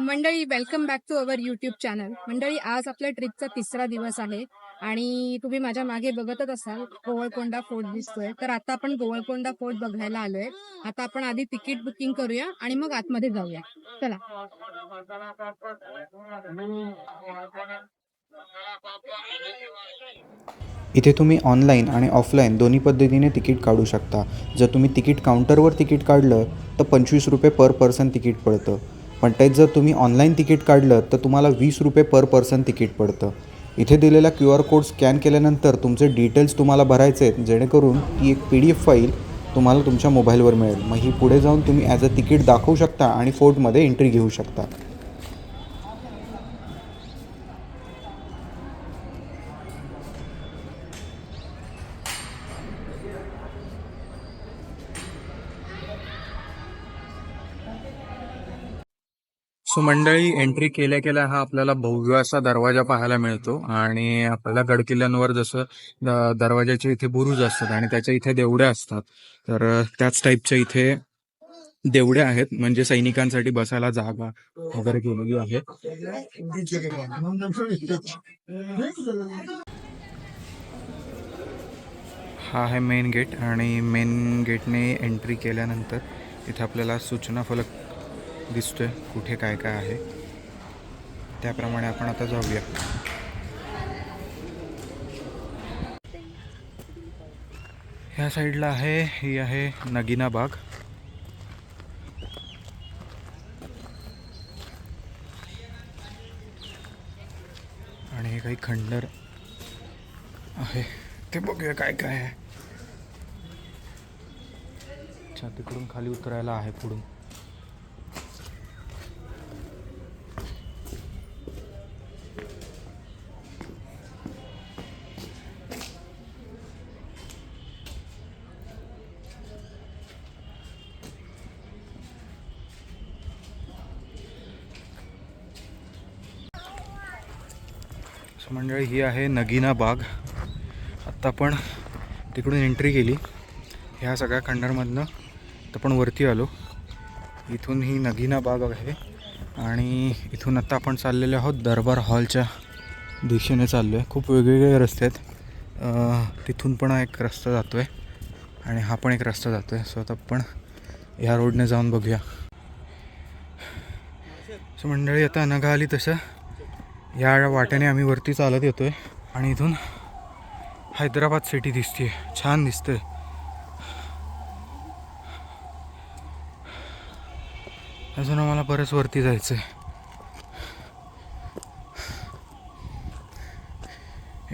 मंडळी, welcome back to our YouTube channel. मंडळी, आज आपल्या ट्रिपचा तिसरा दिवस आहे आणि तुम्ही माझ्या मागे बघतच असाल गोवळकोंडा फोर्ट दिसतोय. तर आता आपण गोवळकोंडा फोर्ट बघायला आलोय. आता आपण आधी तिकीट बुकिंग करूया आणि मग आतमध्ये जाऊया. चला. इथे तुम्ही ऑनलाईन आणि ऑफलाईन दोन्ही पद्धतीने तिकीट काढू शकता. जर तुम्ही तिकीट काउंटरवर तिकीट काढलं तर 25 रुपये पर पर्सन तिकीट पडतं. पण तेच जर तुम्ही ऑनलाईन तिकीट काढलं तर तुम्हाला 20 रुपये पर पर्सन तिकीट पडतं. इथे दिलेला QR कोड स्कॅन केल्यानंतर तुमचे डिटेल्स तुम्हाला भरायचे आहेत, जेणेकरून ती एक PDF फाईल तुम्हाला तुमच्या मोबाईलवर मिळेल. मग ही पुढे जाऊन तुम्ही ॲज अ तिकीट दाखवू शकता आणि फोर्टमध्ये एंट्री घेऊ शकता. सो मंडळी, एंट्री केल्या केल्या हा आपल्याला भव्य असा दरवाजा पाहायला मिळतो आणि आपल्याला गडकिल्ल्यांवर जसं दरवाजाचे इथे बुरुज असतात आणि त्याच्या इथे देवड्या असतात, तर त्याच टाईपच्या इथे देवड्या आहेत, म्हणजे सैनिकांसाठी बसायला जागा वगैरे केलेली आहे. हा आहे मेन गेट आणि मेन गेटने एंट्री केल्यानंतर इथे आपल्याला सूचना फलक दिसतोय कुठे काय काय आहे. त्याप्रमाणे आपण आता जाऊया. ह्या साईडला आहे, ही आहे नगीना बाग. आणि हे काही खंडर आहे, ते बघूया काय काय आहे. अच्छा, तिकडून खाली उतरायला आहे पुढून. मंडळी, ही आहे नगीना बाग. आत्ता आपण तिकडून एंट्री केली ह्या सगळ्या खंडारमधनं, तर आपण वरती आलो. इथून ही नगीना बाग आहे आणि इथून आता आपण चाललेले आहोत दरबार हॉलच्या दिशेने चाललो आहे. खूप वेगवेगळे रस्ते आहेत. तिथून पण एक रस्ता जातो आहे आणि हा पण एक रस्ता जातो आहे. सो आता आपण ह्या रोडने जाऊन बघूया. सो मंडळी, आता नगा आली तसं या वाट्याने आम्ही वरती चालत येतो आहे आणि इथून हैदराबाद सिटी दिसते, छान दिसते. अजून आम्हाला बरंच वरती जायचं आहे.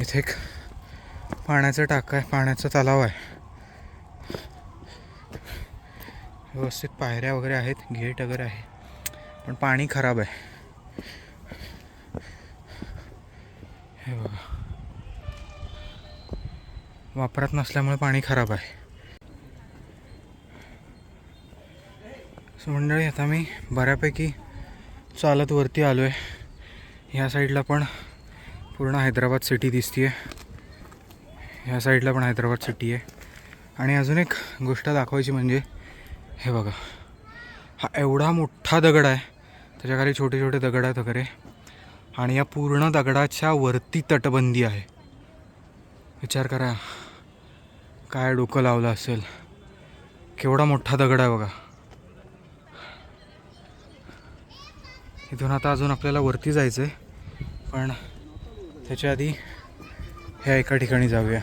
इथे एक पाण्याचा टाका आहे, पाण्याचा तलाव आहे. व्यवस्थित पायऱ्या वगैरे आहेत, गेट वगैरे आहे, पण पाणी खराब आहे. हे बघा, वापरात नसल्यामुळे पाणी खराब आहे. सो मंडळी, आता मी बऱ्यापैकी चालत वरती आलो आहे. ह्या साईडला पण पूर्ण हैदराबाद सिटी दिसते आहे, ह्या साईडला पण हैदराबाद सिटी आहे. आणि अजून एक गोष्ट दाखवायची म्हणजे हे बघा, हा एवढा मोठा दगड आहे, त्याच्याखाली छोटे छोटे दगड आहेत वगैरे, आणि या पूर्ण दगडाच्या वरती तटबंदी आहे. विचार करा, काय डोकं लावलं असेल, केवढा मोठा दगड आहे बघा. इथून आता अजून आपल्याला वरती जायचं आहे, पण त्याच्या आधी ह्या एका ठिकाणी जाऊया.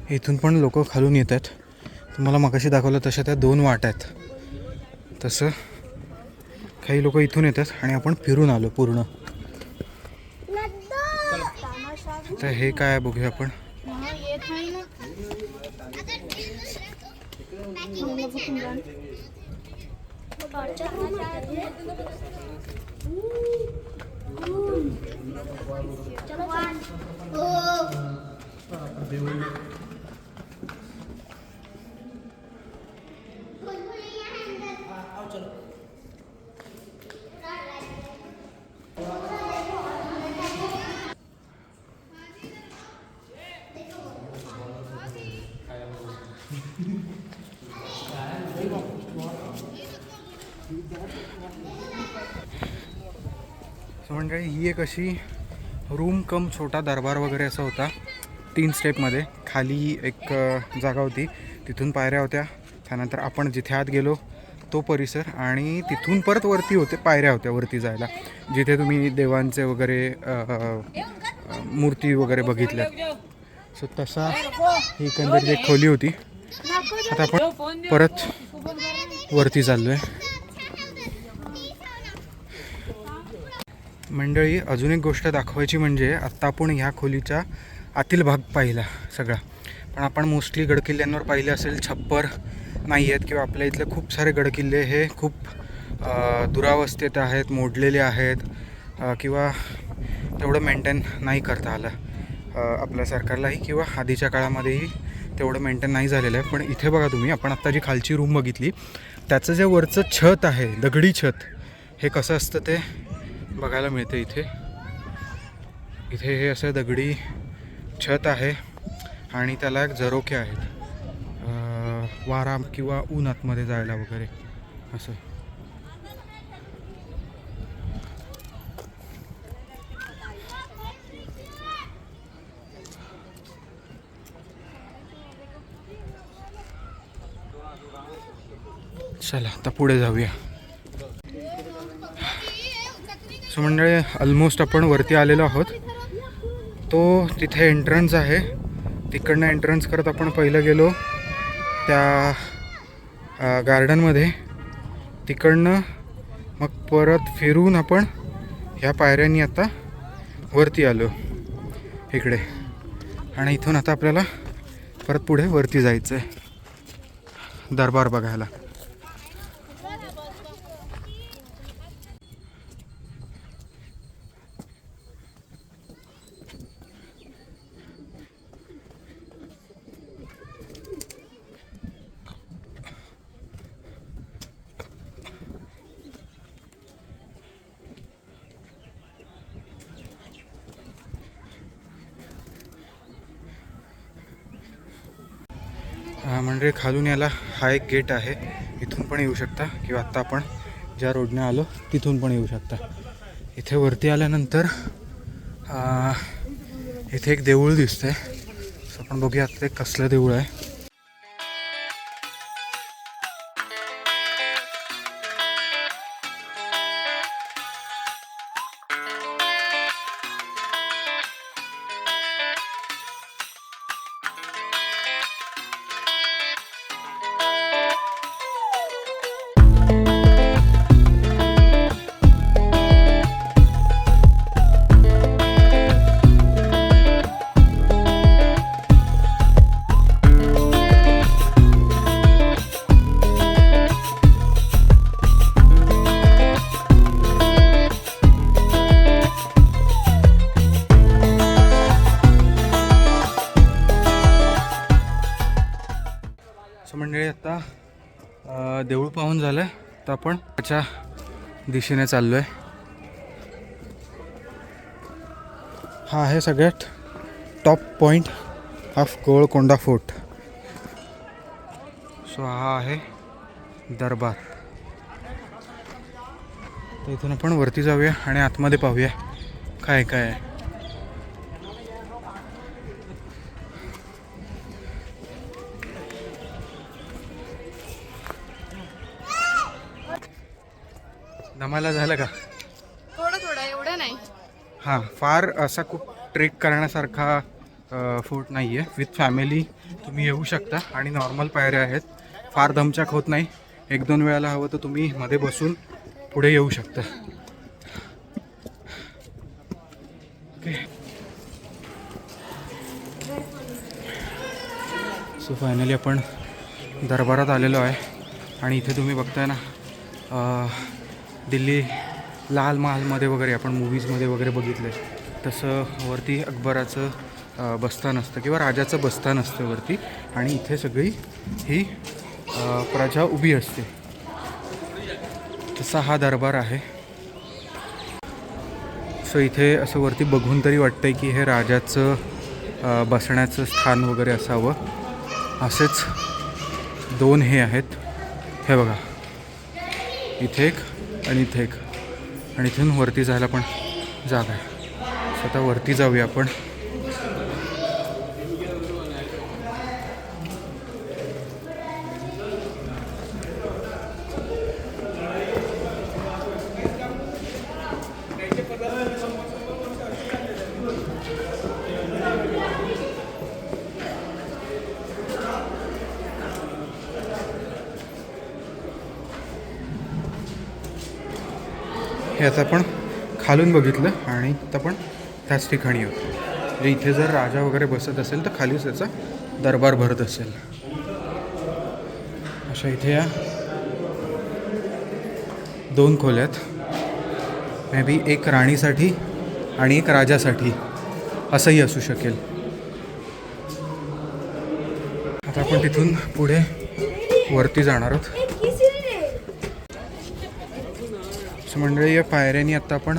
इथून पण लोक खालून येत आहेत. तुम्हाला मगाशी दाखवलं तशा त्या 2 वाट आहेत, तसं काही लोक इथून येतात आणि आपण फिरून आलो पूर्ण. तर हे काय आहे बघूया आपण. म्हणजे ही एक अशी रूम कम छोटा दरबार वगैरे असा होता. 3 स्टेपमध्ये. खाली एक जागा होती, तिथून पायऱ्या होत्या. त्यानंतर आपण जिथे आत गेलो तो परिसर आणि तिथून परत वरती होते पायऱ्या होत्या वरती जायला, जिथे तुम्ही देवांचे वगैरे मूर्ती वगैरे बघितल्यात. सो तसा ही एकंदरीत एक खोली होती. आता आपण परत वरती चाललो आहे. मंडळी, अजून एक गोष्ट दाखवायची म्हणजे आत्ता आपण ह्या खोलीच्या आतील भाग पाहिला सगळा, पण आपण मोस्टली गडकिल्ल्यांवर पाहिले असेल छप्पर नाही आहेत, किंवा आपल्या इथले खूप सारे गडकिल्ले हे खूप दुरावस्थेत आहेत, मोडलेले आहेत, किंवा तेवढं मेंटेन नाही करता आलं आपल्या सरकारलाही, किंवा आधीच्या काळामध्येही तेवढं मेंटेन नाही झालेलं आहे. पण इथे बघा तुम्ही, आपण आत्ता जी खालची रूम बघितली त्याचं जे वरचं छत आहे, दगडी छत, हे कसं असतं ते बघायला मिळते इथे. इथे हे असं दगडी छत आहे आणि त्याला एक झरोखे आहेत, वारा किंवा ऊन आतमध्ये जायला वगैरे असं. चला आता पुढे जाऊया. सो मंडळी, ऑलमोस्ट आपण वरती आलेलो आहोत. तो तिथे एंट्रन्स आहे, तिकडनं एंट्रन्स करत आपण पहिलं गेलो त्या गार्डनमध्ये, तिकडनं मग परत फिरून आपण ह्या पायऱ्यांनी आता वरती आलो इकडे. आणि इथून आता आपल्याला परत पुढे वरती जायचं आहे दरबार बघायला. म्हणजे खालून याला हा एक गेट आहे, इथून पण येऊ शकता, किंवा आत्ता आपण ज्या रोडने आलो तिथून पण येऊ शकता. इथे वरती आल्यानंतर इथे एक देऊळ दिसतंय. आपण बघूया ते कसलं देऊळ आहे. मंडळी, आता देऊळ पाहून झालं, तर आपण त्याच्या दिशेने चाललो आहे. हा आहे सगळ्यात top point of Golconda fort. So हा आहे दरबार. तर इथून आपण वरती जाऊया आणि आतमध्ये पाहूया काय काय आहे. नमाला झालं का? थोडं थोडं, एवढं नाही. हां, फार असा खूप ट्रेक करण्यासारखा फोर्ट नाही आहे. विथ फॅमिली तुम्ही येऊ शकता आणि नॉर्मल पायऱ्या आहेत, फार दमछाक होत नाही. 1-2 वेळाला हवं तर तुम्ही मध्ये बसून पुढे येऊ शकता. ओके, सो फायनली आपण दरबारात आलेलो आहे. आणि इथे तुम्ही बघताय ना, दिल्ली लाल महालमध्ये वगैरे आपण मूवीजमध्ये वगैरे बघितलं तसं वरती अकबराचं बस्तान असतं किंवा राजाचं बस्तान असतं वरती, आणि इथे सगळी ही प्रजा उभी असते. तसा हा दरबार आहे. सो इथे असं वरती बघून तरी वाटतंय की हे राजाचं बसण्याचं स्थान वगैरे असावं. असेच 2 हे आहेत. हे बघा, इथे एक आणि इथे एक, आणि इथून वरती जायला पण जागा आहे. सो आता वरती जाऊया आपण. हे आता आपण खालून बघितलं आणि आता आपण त्याच ठिकाणी आहोत. म्हणजे इथे जर राजा वगैरे बसत असेल तर खालीच त्याचा दरबार भरत असेल. अशा इथे या 2 खोल्यात. मे बी एक राणीसाठी आणि एक राजासाठी असंही असू शकेल. आता आपण तिथून पुढे वरती जाणार आहोत. मंडळी या पायऱ्यांनी आत्ता आपण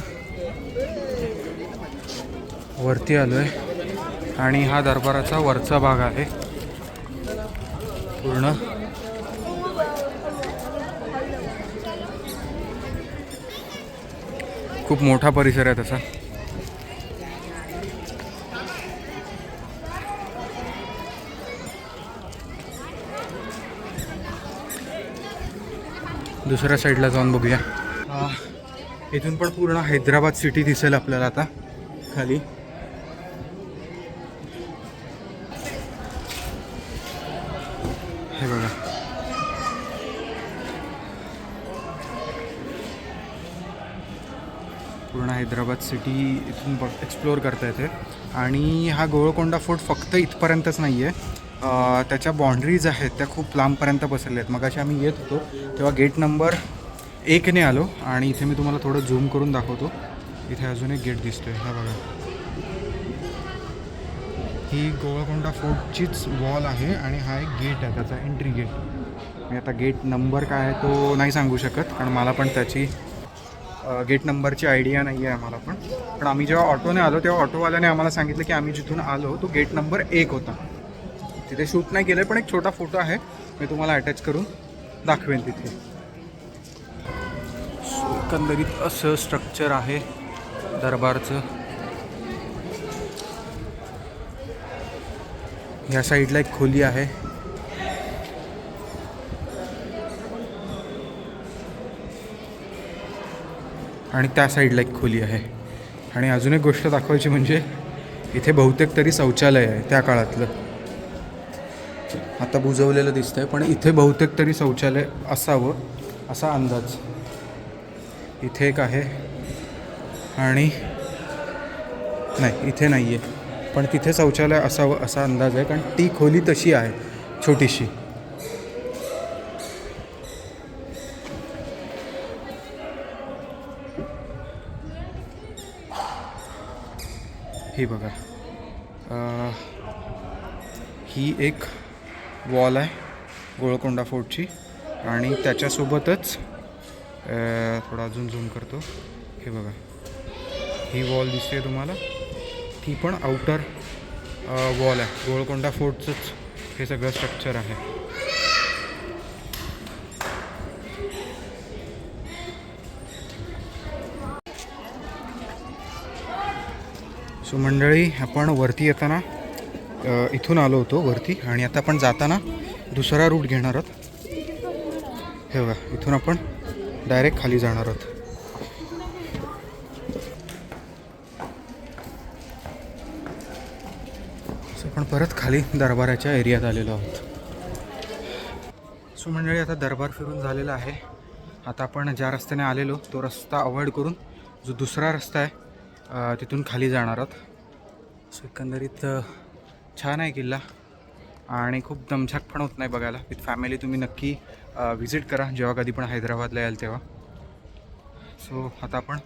वरती आलो आहे आणि हा दरबाराचा वरचा भाग आहे पूर्ण. खूप मोठा परिसर आहे तसा. दुसऱ्या साईडला जाऊन बघूया. इथून पण पूर्ण हैदराबाद सिटी दिसेल आपल्याला आता खाली. हे बघा, पूर्ण हैदराबाद सिटी इथून एक्सप्लोअर करता येते. आणि हा गोळकोंडा फोर्ट फक्त इथपर्यंतच नाही आहे, त्याच्या बाँड्रीज आहेत त्या खूप लांबपर्यंत पसरल्या आहेत. मग अशी आम्ही येत होतो तेव्हा गेट नंबर 1ने आलो आणि इथे मी तुम्हाला थोडं झूम करून दाखवतो. इथे अजून एक गेट दिसतोय, हा बघा. ही गोळकोंडा फोर्टचीच वॉल आहे आणि हा एक गेट आहे त्याचा, एंट्री गेट. मी आता गेट नंबर काय आहे तो नाही सांगू शकत कारण मला पण त्याची गेट नंबरची आयडिया नाही आहे आम्हाला पण आम्ही जेव्हा ऑटोने आलो तेव्हा ऑटोवाल्याने आम्हाला सांगितलं की आम्ही जिथून आलो तो गेट नंबर 1 होता. तिथे शूट नाही केलं पण एक छोटा फोटो आहे, मी तुम्हाला अटॅच करून दाखवेन तिथे. एकंदरीत असं स्ट्रक्चर आहे दरबारचं. या साईडला एक खोली आहे. आणि त्या साईडला एक खोली आहे. आणि अजून एक गोष्ट दाखवायची म्हणजे इथे बहुतेक तरी शौचालय आहे त्या काळातलं. आता बुजवलेलं दिसतंय पण इथे बहुतेक तरी शौचालय असावं असा अंदाज. इथे एक आहे आणि नाही इथे नाही आहे पण तिथे शौचालय असावं असा अंदाज आहे कारण ती खोली तशी आहे छोटीशी. ही बघा, ही एक वॉल आहे गोळकोंडा फोर्टची आणि त्याच्यासोबतच थोडा अजून झूम करतो. हे बघा, ही वॉल दिसते तुम्हाला, ती पण आउटर वॉल आहे. गोळकोंडा फोर्टचंच हे सगळं स्ट्रक्चर आहे. सो मंडळी, आपण वरती येताना इथून आलो होतो वरती आणि आता आपण जाताना दुसरा रूट घेणार आहोत. हे बघा, इथून आपण डायरेक्ट खाली जाणार आहोत. सो आपण परत खाली दरबाराच्या एरियात आलेलो आहोत. सो मंडळी, आता दरबार फिरून झालेला आहे. आता आपण ज्या रस्त्याने आलेलो तो रस्ता अवॉइड करून जो दुसरा रस्ता आहे तिथून खाली जाणार आहोत. सो एकंदरीत छान आहे किल्ला आणि खूप दमछाक पण होत नाही बघायला. विथ फॅमिली तुम्ही नक्की व्हिजिट करा जेव्हा कधी पण हैदराबादला याल तेव्हा. सो आता आपण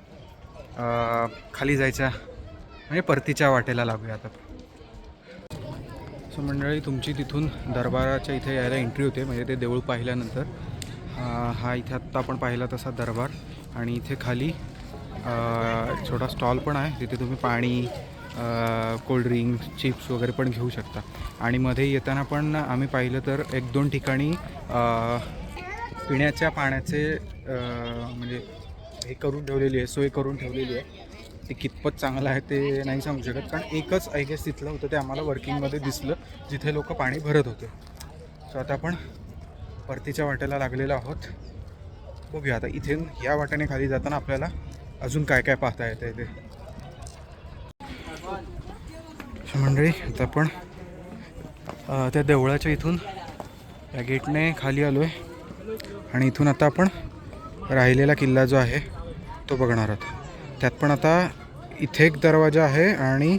खाली जायच्या म्हणजे परतीच्या वाटेला लागूया आता. सो मंडळी, तुमची तिथून दरबाराच्या इथे यायला एंट्री होते म्हणजे ते देऊळ पाहिल्यानंतर. हा इथे आत्ता आपण पाहिला तसा दरबार आणि इथे खाली छोटा स्टॉल पण आहे, तिथे तुम्ही पाणी, कोल्ड्रिंक, चिप्स वगैरे पण घेऊ शकता. आणि मध्ये येताना पण आम्ही पाहिलं तर 1-2 ठिकाणी पिण्याच्या पाण्याचे म्हणजे हे करून ठेवलेली आहे, सोय करून ठेवलेली आहे. ते कितपत चांगलं आहे ते नाही सांगू शकत, कारण एकच आय गेस तिथलं होतं ते आम्हाला वर्किंगमध्ये दिसलं, जिथे लोक पाणी भरत होते. सो आता आपण परतीच्या वाटेला लागलेलो आहोत. बघूया आता इथे या वाटेने खाली जाताना आपल्याला अजून काय काय पाहता येतं ते. मंडळी आता आपण त्या देवळाच्या इथून या गेटने खाली आलो आहे आणि इथून आता आपण राहिलेला किल्ला जो आहे तो बघणार आहोत. त्यात पण आता इथे एक दरवाजा आहे आणि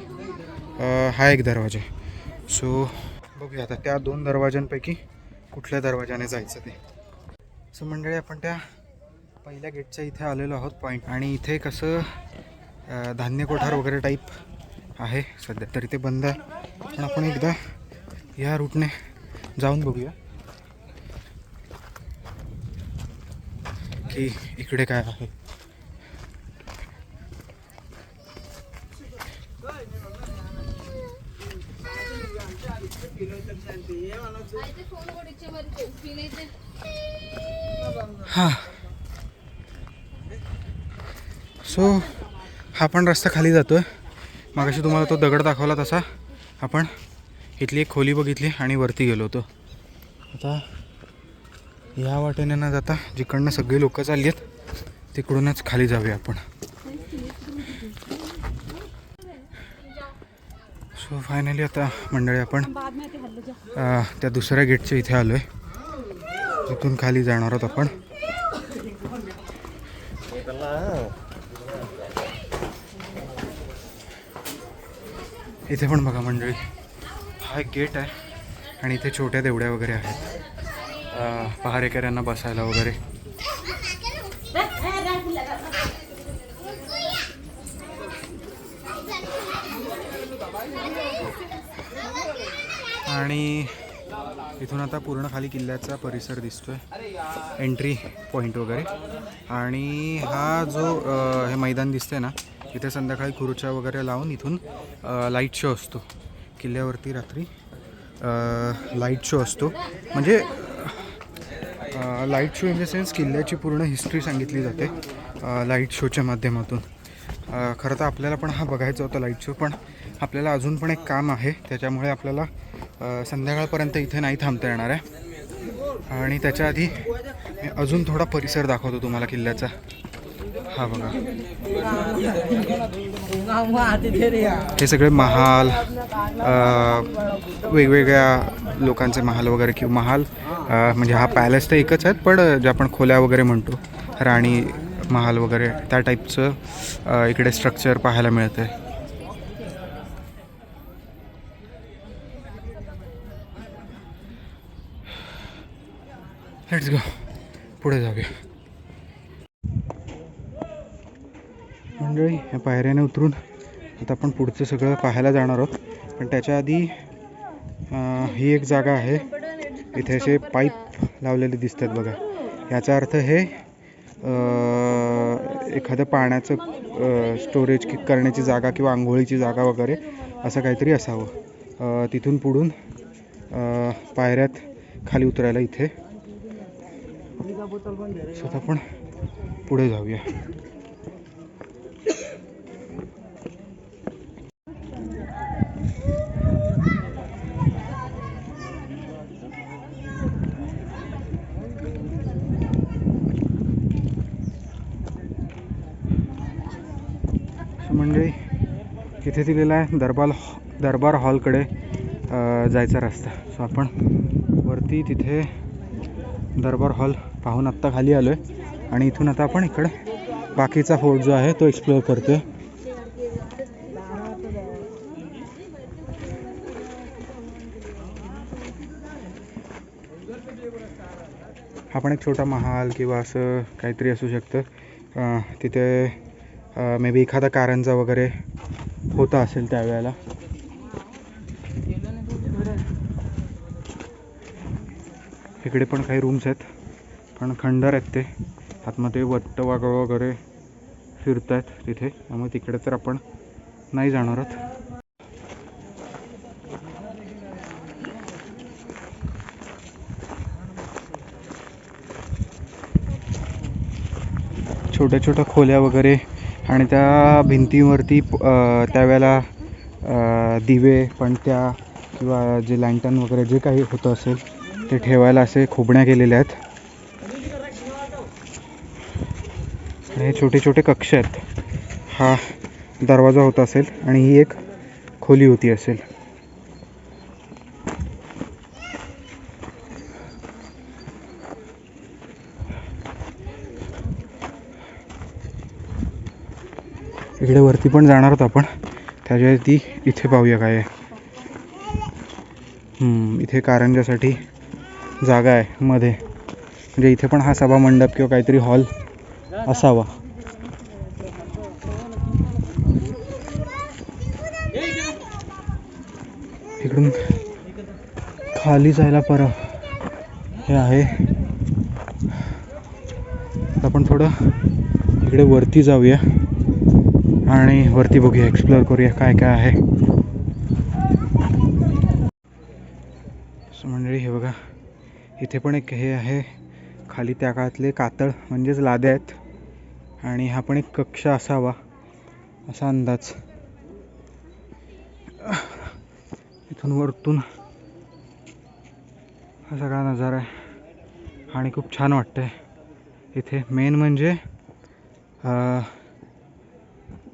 हा एक दरवाजा आहे. सो बघूया आता त्या 2 दरवाजांपैकी कुठल्या दरवाजाने जायचं ते. सो मंडळी आपण त्या पहिल्या गेटच्या इथे आलेलो आहोत पॉईंट, आणि इथे कसं धान्य कोठार वगैरे टाईप आहे. सध्या तरी ते बंद आहे, पण आपण एकदा या रूटने जाऊन बघूया की इकडे काय आहे. हां, सो हा पण रस्ता खाली जातोय. मागाशी तुम्हाला तो दगड दाखवला तसा आपण इथली एक खोली बघितली आणि वरती गेलो होतो. आता या वाटेने न जाता जिकडनं सगळी लोकं चालली आहेत तिकडूनच खाली जाऊया आपण. सो फायनली आता मंडळी आपण त्या दुसऱ्या गेटच्या इथे आलो आहे, तिथून खाली जाणार आहोत आपण. इथे पण बघा मंडळी, हा एक गेट आहे आणि इथे छोट्या देवड्या वगैरे आहेत पहारेकऱ्यांना बसायला वगैरे. आणि इथून आता पूर्ण खाली किल्ल्याचा परिसर दिसतोय, एंट्री पॉईंट वगैरे. आणि हा जो हे मैदान दिसतंय ना, इथे संध्याकाळी खुर्च्या वगैरे लावून इथून लाईट शो असतो किल्ल्यावरती. रात्री लाईट शो असतो, म्हणजे light show in the sense किल्ल्याची पूर्ण हिस्ट्री सांगितली जाते लाईट शोच्या माध्यमातून. खरं तर आपल्याला पण हा बघायचा होता लाईट शो, पण आपल्याला अजून पण एक काम आहे, त्याच्यामुळे आपल्याला संध्याकाळपर्यंत इथे नाही थांबता येणार आहे. आणि त्याच्या आधी मी अजून थोडा परिसर दाखवतो तुम्हाला किल्ल्याचा. हा बघा, हे सगळे महाल, वेगवेगळ्या लोकांचे महाल वगैरे, किंवा महाल म्हणजे हा पॅलेस तर एकच आहेत, पण जे आपण खोल्या वगैरे म्हणतो, राणी महाल वगैरे, त्या टाईपचं इकडे स्ट्रक्चर पाहायला मिळतं आहे. लेट्स गो, पुढे जाऊया. मंडळी या पायऱ्याने उतरून आता आपण पुढचं सगळं पाहायला जाणार आहोत, पण त्याच्या आधी ही एक जागा आहे, इथे असे पाईप लावलेले दिसतात बघा. याचा अर्थ हे एखादं पाण्याचं स्टोरेज करण्याची जागा किंवा आंघोळीची जागा वगैरे असं काहीतरी असावं. तिथून पुढून पायऱ्यात खाली उतरायला इथे. स्वतः आपण पुढे जाऊया. म्हणजे इथे दिलेला आहे दरबार हॉलकडे जायचा रस्ता. सो आपण वरती तिथे दरबार हॉल पाहून आत्ता खाली आलो आहे, आणि इथून आता आपण इकडे बाकीचा फोर्ट जो आहे तो एक्सप्लोअर करतोय. आपण एक छोटा महाल किंवा असं काहीतरी असू शकतं. तिथे मे बी एखादा कारंजा वगैरे होता असेल त्यावेळेला. इकडे पण काही रूम्स आहेत, पण खंडर आहेत ते. आतमध्ये वट्टवाघळ वगैरे फिरत आहेत तिथे, त्यामुळे तिकडे तर आपण नाही जाणार आहोत. छोट्या छोट्या खोल्या वगैरे आणि त्या भिंतीवरती त्यावेळेला दिवे पणत्या किंवा जे लँटन वगैरे जे काही होतं असेल ते ठेवायला असे खोबण्या केलेल्या आहेत. आणि हे छोटे छोटे कक्ष आहेत. हा दरवाजा होता असेल आणि ही एक खोली होती असेल. इकडे वरती पण जाणार आहोत आपण, त्याच्या ती इथे पाहूया काय आहे. इथे कारंजासाठी जागा आहे मध्ये, म्हणजे इथे पण हा सभा मंडप किंवा काहीतरी हॉल असावा. इकडून खाली जायला हे आहे. आपण थोडं इकडे वरती जाऊया आणि वरती बघूया, एक्सप्लोअर करूया काय काय आहे. मंडळी हे बघा, इथे पण एक हे आहे खाली त्या काळातले कातळ म्हणजेच लाद्या आहेत. आणि हा पण एक कक्ष असावा असा अंदाज. इथून वरतून हा सगळा नजारा आहे आणि खूप छान वाटतंय इथे. मेन म्हणजे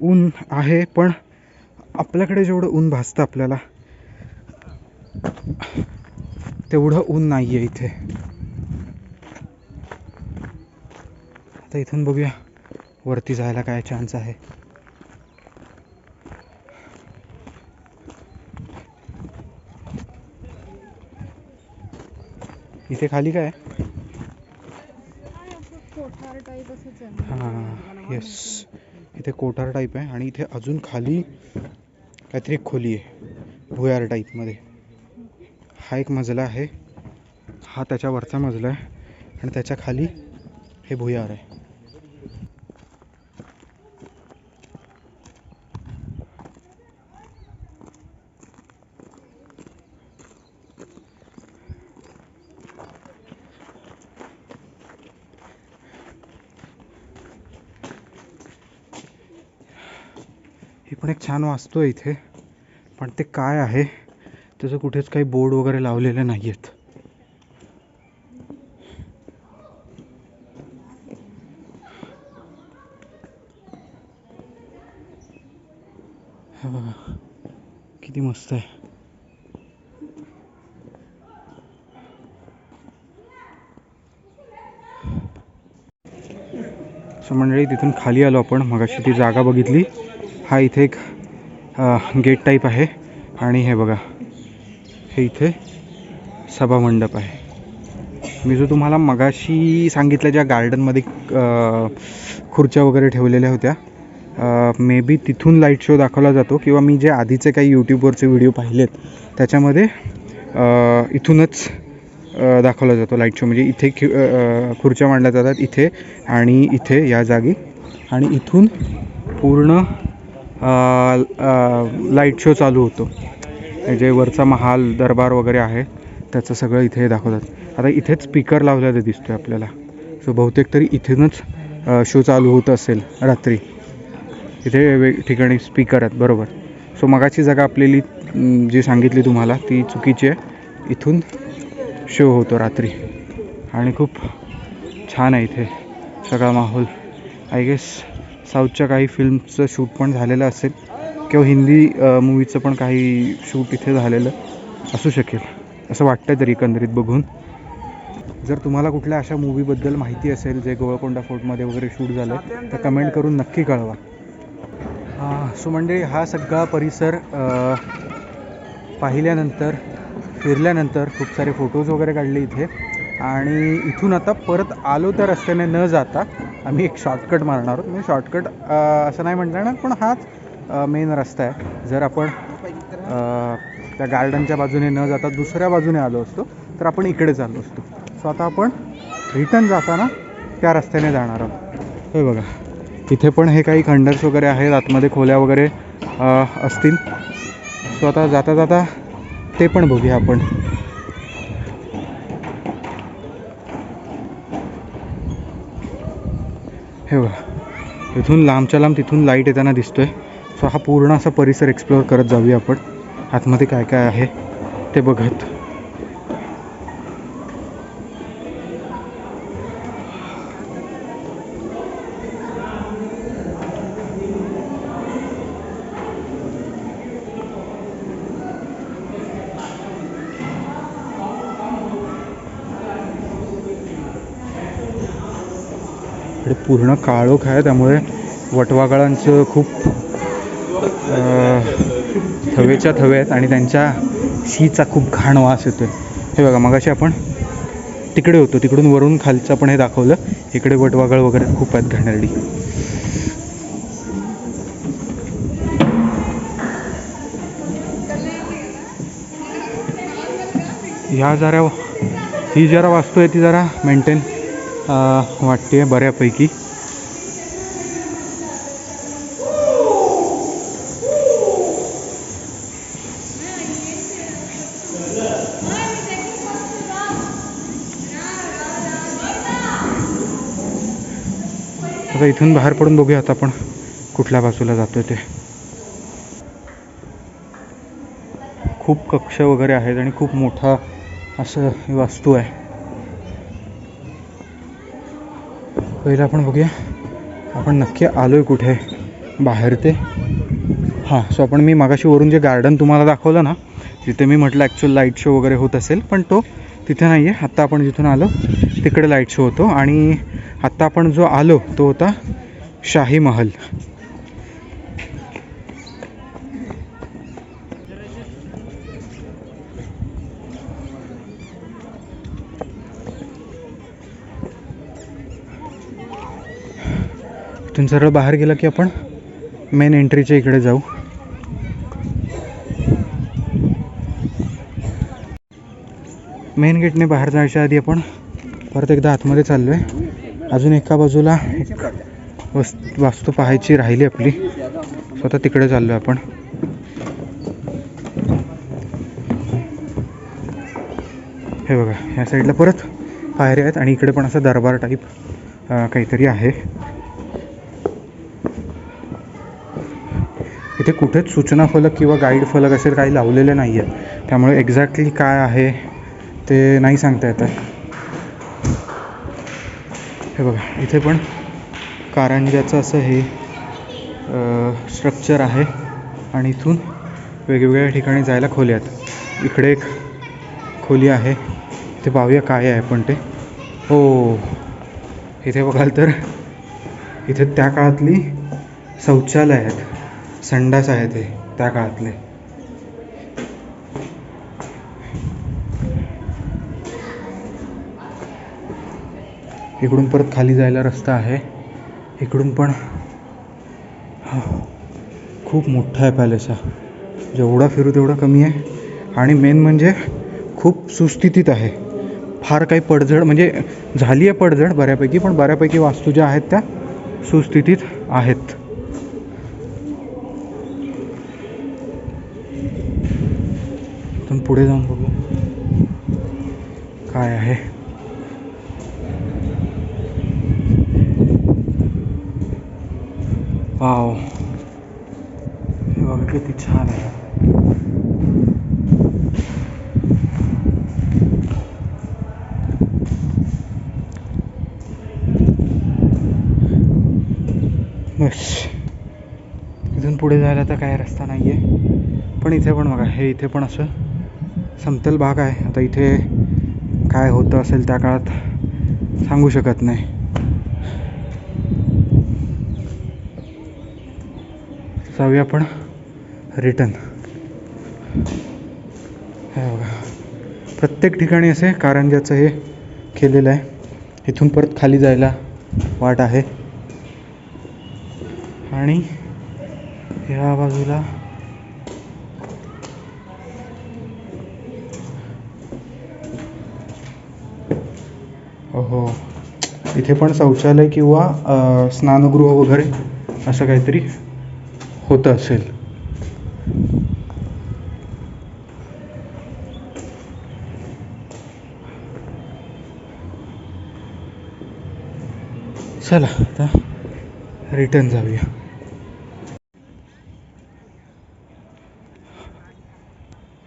ऊन आहे, पण आपल्याकडे जेवढं ऊन भासतं आपल्याला तेवढं ऊन नाही आहे इथे. आता इथून बघूया वरती जायला काय चान्स आहे. इथे खाली काय हां येस, इथे कोठार टाईप आहे आणि इथे अजून खाली काहीतरी एक खोली आहे भुयार टाईपमध्ये. हा एक मजला आहे, हा त्याच्यावरचा मजला आहे आणि त्याच्या खाली हे भुयार आहे. ही पण एक छान वास्तू आहे इथे, पण ते काय आहे त्याचं कुठेच काही बोर्ड वगैरे लावलेले नाही आहेत. हे बघा किती मस्त आहे. सो मंडळी तिथून खाली आलो आपण, मगाशी ती जागा बघितली. हा इथे एक गेट टाईप आहे आणि हे बघा हे इथे सभामंडप आहे. मी जो तुम्हाला मगाशी सांगितलं ज्या गार्डनमध्ये खुर्च्या वगैरे ठेवलेल्या होत्या, मे बी तिथून लाईट शो दाखवला जातो किंवा मी जे आधीचे काही यूट्यूबवरचे व्हिडिओ पाहिलेत त्याच्यामध्ये इथूनच दाखवला जातो लाईट शो. म्हणजे इथे खुर्च्या मांडल्या जातात इथे आणि इथे या जागी, आणि इथून पूर्ण लाईट शो चालू होतो. जे वरचा महाल दरबार वगैरे आहे त्याचं सगळं इथे दाखवतात. आता इथेच स्पीकर लावलेला दिसतोय आपल्याला, सो बहुतेक तरी इथूनच शो चालू होत असेल रात्री. इथे ठिकाणी स्पीकर आहेत बरोबर. सो मगाची जागा आपल्याली जी सांगितली तुम्हाला ती चुकीची आहे. इथून शो होतो रात्री आणि खूप छान आहे इथे सगळा माहोल. आय गेस साऊथच्या काही फिल्मचं शूट पण झालेलं असेल किंवा हिंदी मूवीचं पण काही शूट इथे झालेलं असू शकेल असं वाटतं तरी एकंदरीत बघून. जर तुम्हाला कुठल्या अशा मूवीबद्दल माहिती असेल जे गोवळकोंडा फोर्टमध्ये वगैरे शूट झालं तर कमेंट करून नक्की कळवा. सो मंडळी हा सगळा परिसर पाहिल्यानंतर फिरल्यानंतर खूप सारे फोटोज वगैरे काढले इथे, आणि इथून आता परत आलो त्या रस्त्याने न जाता आम्ही एक शॉर्टकट मारणार आहोत. म्हणजे शॉर्टकट असं नाही म्हटलं ना, पण हाच मेन रस्ता आहे. जर आपण त्या गार्डनच्या बाजूने न जाता दुसऱ्या बाजूने आलो असतो तर आपण इकडे चाललो असतो. सो आता आपण रिटर्न जाताना त्या रस्त्याने जाणार आहोत. हे बघा इथे पण हे काही खंडर्स वगैरे आहेत, आतमध्ये खोल्या वगैरे असतील. सो आता जाता जाता ते पण बघूया आपण. हे बघा इथून लांबच्या लांब तिथून लाईट येताना दिसतोय. सो हा पूर्ण असा परिसर एक्सप्लोअर करत जाऊया आपण. आतमध्ये काय काय आहे ते बघत. इकडे पूर्ण काळोख आहे, त्यामुळे वटवाघळांचं खूप थवेच्या थवे आहेत आणि त्यांच्या शीचा खूप घाण वास येतोय. हे बघा, मगाशी आपण तिकडे होतो, तिकडून वरून खालचं पण हे दाखवलं. इकडे वटवाघळ वगैरे खूप आहेत घाणेरडी. ही जरा वास्तू आहे ती जरा मेंटेन वाटते बऱ्यापैकी. आता इथून बाहेर पडून बघूया आता आपण कुठल्या बाजूला जातोय ते. खूप कक्ष वगैरे आहेत आणि खूप मोठा असं ही वास्तू आहे. पहिलं आपण बघूया आपण नक्की आलोय कुठे बाहेर ते. हां, सो आपण मी मागाशी वरून जे गार्डन तुम्हाला दाखवलं ना, तिथे मी म्हटलं ॲक्च्युअल लाईट शो वगैरे होत असेल, पण तो तिथे नाही आहे. आत्ता आपण जिथून आलो तिकडे लाईट शो होतो. आणि आत्ता आपण जो आलो तो होता शाही महल. इथून सरळ बाहेर गेलं की आपण मेन एंट्रीच्या इकडे जाऊ. मेन गेटने बाहेर जायच्या आधी आपण परत एकदा आतमध्ये चाललो आहे. अजून एका बाजूला एक वास्तू पाहायची राहिली आपली, स्वतः तिकडे चाललो आहे आपण. हे बघा, ह्या साईडला परत पायऱ्या आहेत आणि इकडे पण असं दरबार टाईप काहीतरी आहे. इथे कुठेच सूचना फलक किंवा गाईड फलक असे काही लावलेले नाही आहेत, त्यामुळे एक्झॅक्टली काय आहे ते नाही सांगता येत आहे. हे बघा, इथे पण कारंज्याचं असं हे स्ट्रक्चर आहे आणि इथून वेगवेगळ्या ठिकाणी जायला खोल्या आहेत. इकडे एक खोली आहे, इथे पाहूया काय आहे पण ते. हो, इथे बघाल तर इथे त्या काळातली शौचालय आहेत, संडास आहे ते त्या काळातले. इकडून परत खाली जायला रस्ता आहे. इकडून पण खूप मोठा आहे पॅलेस हा, जेवढा फिरू तेवढा कमी आहे. आणि मेन म्हणजे खूप सुस्थितीत आहे. फार काही पडझड म्हणजे झाली आहे पडझड बऱ्यापैकी, पण बऱ्यापैकी वास्तू ज्या आहेत त्या सुस्थितीत आहेत. इथून पुढे जाऊन बघू काय आहे. वाव, हे बघा किती छान आहे. बस, इथून पुढे जायला तर काय रस्ता नाही आहे. पण इथे पण बघा, हे इथे पण असं समतल भाग आहे. आता इथे काय होतं असेल त्या काळात सांगू शकत नाही. जाऊया आपण रिटर्न. हे बघा, प्रत्येक ठिकाणी असे कारंज्याचं हे केलेलं आहे. इथून परत खाली जायला वाट आहे आणि या बाजूला हो, इथे पण शौचालय किंवा स्नानगृह वगैरे असं काहीतरी होतं असेल. चला आता रिटर्न जाऊया.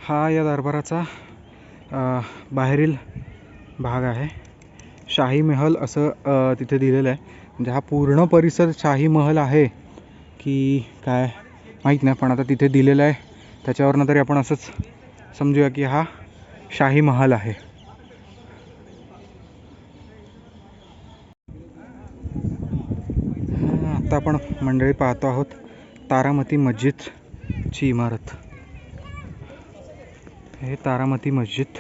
हा या दरबाराचा बाहेरील भाग आहे. शाही महल असं तिथे दिलेलं आहे. म्हणजे हा पूर्ण परिसर शाही महल आहे की काय माहीत नाही, पण आता तिथे दिलेलं आहे त्याच्यावरनं तरी आपण असंच समजूया की हा शाही महल आहे. आता आपण मंडळी पाहतो आहोत तारामती मस्जिदची इमारत. हे तारामती मस्जिद.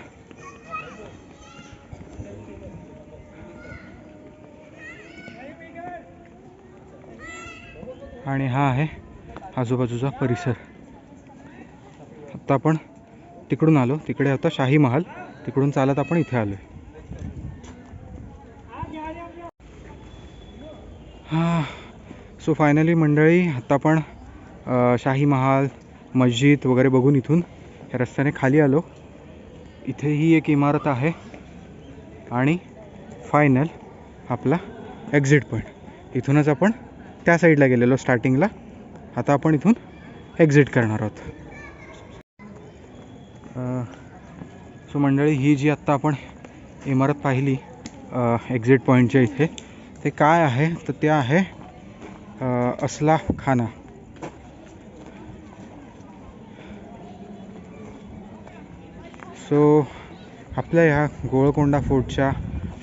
आणि हा आहे आजूबाजूचा परिसर. आत्ता आपण तिकडून आलो, तिकडे होता शाही महल, तिकडून चालत आपण इथे आलो. हां, सो फायनली मंडळी आत्ता आपण शाही महाल मस्जिद वगैरे बघून इथून या रस्त्याने खाली आलो. इथे ही एक इमारत आहे आणि फायनल आपला एक्झिट पॉईंट. इथूनच आपण त्या साईडला गेलेलो स्टार्टिंगला. आता आपण इथून एक्झिट करणार आहोत. सो मंडळी ही जी आत्ता आपण इमारत पाहिली एक्झिट पॉईंटच्या इथे, ते काय आहे तर ते आहे असलाफ खाना. सो आपल्या ह्या गोळकोंडा फोर्टच्या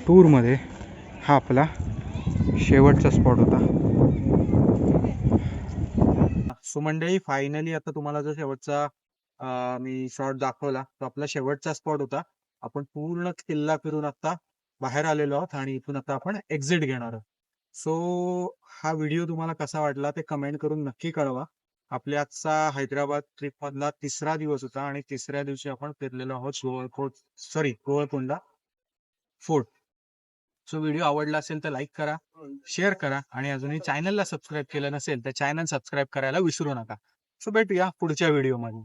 टूरमध्ये हा आपला शेवटचा स्पॉट होता. सो मंडळी फायनली आता तुम्हाला जो शेवटचा मी शॉट दाखवला तो आपला शेवटचा स्पॉट होता. आपण पूर्ण किल्ला फिरून आता बाहेर आलेलो आहोत आणि इथून आता आपण एक्झिट घेणार आहोत. सो हा व्हिडिओ तुम्हाला कसा वाटला ते कमेंट करून नक्की कळवा. आपल्या आजचा हैदराबाद ट्रिप मधला तिसरा दिवस होता आणि तिसऱ्या दिवशी आपण फिरलेलो आहोत गोवळकोंडा फोर्ट. सो व्हिडिओ आवडला असेल तर लाईक करा, शेअर करा आणि अजूनही चॅनलला सबस्क्राईब केलं नसेल तर चॅनल सबस्क्राईब करायला विसरू नका. सो भेटूया पुढच्या व्हिडिओमध्ये.